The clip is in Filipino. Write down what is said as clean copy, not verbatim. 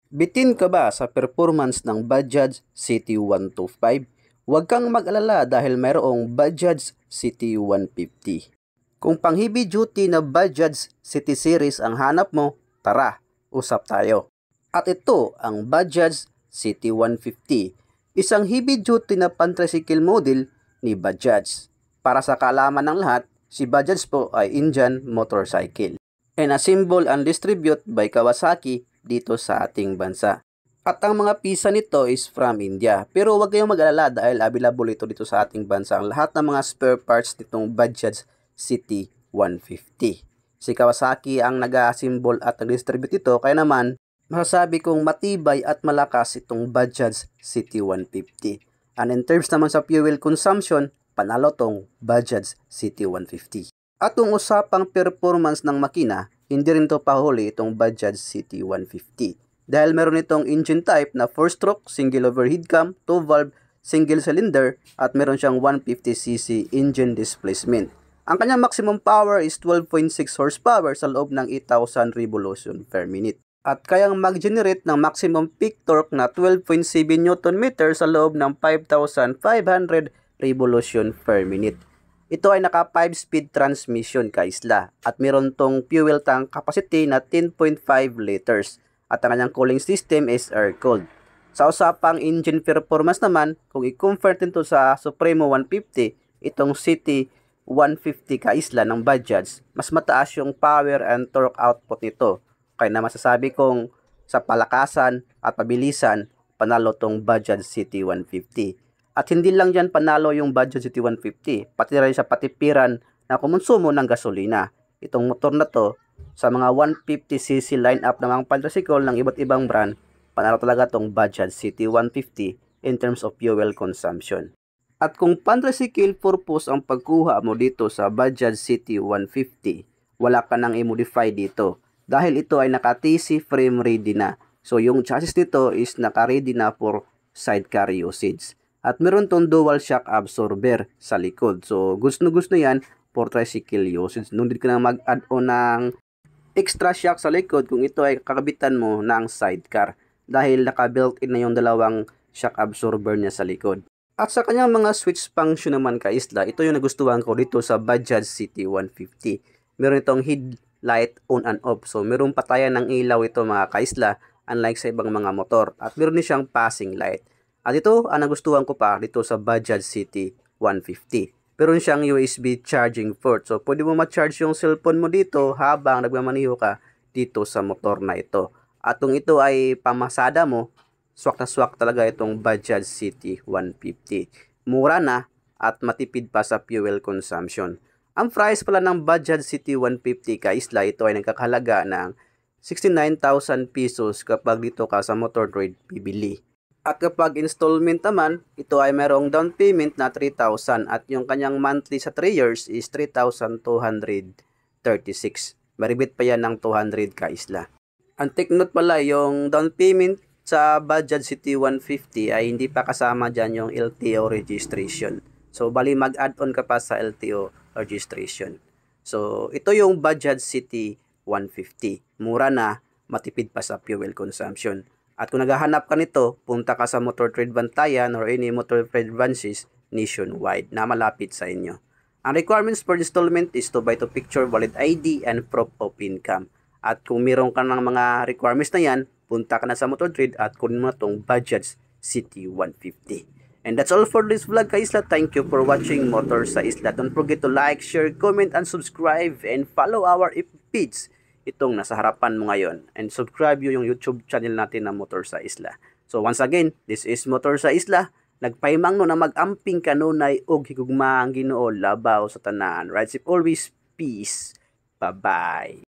Bitin ka ba sa performance ng Bajaj CT125? Huwag kang mag-alala dahil mayroong Bajaj CT150. Kung pang heavy duty na Bajaj City Series ang hanap mo, tara, usap tayo. At ito ang Bajaj CT150, isang heavy duty na pan-tricycle model ni Bajaj. Para sa kaalaman ng lahat, si Bajaj po ay Indian motorcycle and assemble and distribute by Kawasaki dito sa ating bansa. At ang mga pisa nito is from India. Pero huwag kayong mag-alala dahil available ito dito sa ating bansa ang lahat ng mga spare parts nitong Bajaj CT150. Si Kawasaki ang nag-assemble at nag-distribute ito, kaya naman masasabi kong matibay at malakas itong Bajaj CT150. And in terms naman sa fuel consumption, panalo tong Bajaj CT150. At kung usapang performance ng makina, hindi rin to pahuli itong Bajaj CT150. Dahil meron itong engine type na 4-stroke, single overhead cam, 2-valve, single cylinder, at meron siyang 150cc engine displacement. Ang kanyang maximum power is 12.6 horsepower sa loob ng 8,000 revolution per minute. At kayang mag-generate ng maximum peak torque na 12.7 Nm sa loob ng 5,500 revolution per minute. Ito ay naka 5-speed transmission kaisla at meron tong fuel tank capacity na 10.5 liters at ang kanyang cooling system is air-cooled. Sa usapang engine performance naman, kung i-convert nito sa Supremo 150, itong CT150 kaisla ng Bajaj, mas mataas yung power and torque output nito. Kaya na masasabi kong sa palakasan at pabilisan, panalo tong Bajaj CT150. At hindi lang dyan panalo yung Bajaj CT150, pati rin sa patipiran na kumonsumo ng gasolina. Itong motor na to, sa mga 150cc lineup ng mga pan-tricycle ng iba't ibang brand, panalo talaga tong Bajaj CT150 in terms of fuel consumption. At kung pan-tricycle purpose ang pagkuha mo dito sa Bajaj CT150, wala ka nang i-modify dito dahil ito ay naka-TC frame ready na. So yung chassis nito is naka-ready na for sidecar usage. At meron tong dual shock absorber sa likod. So, gusto yan for tricycle usage. Nung hindi ka na mag-add on ng extra shock sa likod kung ito ay kakabitan mo ng sidecar. Dahil naka-built-in na yung dalawang shock absorber niya sa likod. At sa kanyang mga switch function naman kaisla, ito yung nagustuhan ko dito sa Bajaj CT150. Meron itong headlight on and off. So, merong patayan ng ilaw ito mga kaisla, unlike sa ibang mga motor. At meron din siyang passing light. At ito, ang nagustuhan ko pa dito sa Bajaj CT150. Meron siyang USB charging port. So, pwede mo ma-charge yung cellphone mo dito habang nagmamaniho ka dito sa motor na ito. At kung ito ay pamasada mo, swak na swak talaga itong Bajaj CT150. Mura na at matipid pa sa fuel consumption. Ang price pala ng Bajaj CT150 kaisla, ito ay nagkakahalaga ng 69,000 pesos kapag dito ka sa Motor Trade bibili. At kapag installment naman, ito ay mayroong down payment na 3,000 at yung kanyang monthly sa 3 years is 3,236. Maribit pa yan ng 200 kaisla. Ang take note pala, yung down payment sa Bajaj CT150 ay hindi pa kasama dyan yung LTO registration. So, bali mag-add-on ka pa sa LTO registration. So, ito yung Bajaj CT150. Mura na, matipid pa sa fuel consumption. At kung naghahanap ka nito, punta ka sa Motor Trade Bantayan or any Motor Trade branches nationwide na malapit sa inyo. Ang requirements for installment is to buy to picture, valid ID, and proof of income. At kung mayroon ka ng mga requirements na yan, punta ka na sa Motor Trade at kunin mo na itong Bajaj CT150. And that's all for this vlog kaisla. Thank you for watching Motor sa Isla. Don't forget to like, share, comment, and subscribe. And follow our feeds. Itong nasa harapan mo ngayon. And subscribe yung YouTube channel natin na Motor sa Isla. So once again, this is Motor sa Isla. Nagpaimang no na mag-amping kanunay og higugma ang Ginoo labaw sa tanan. Right? Always peace. Bye-bye.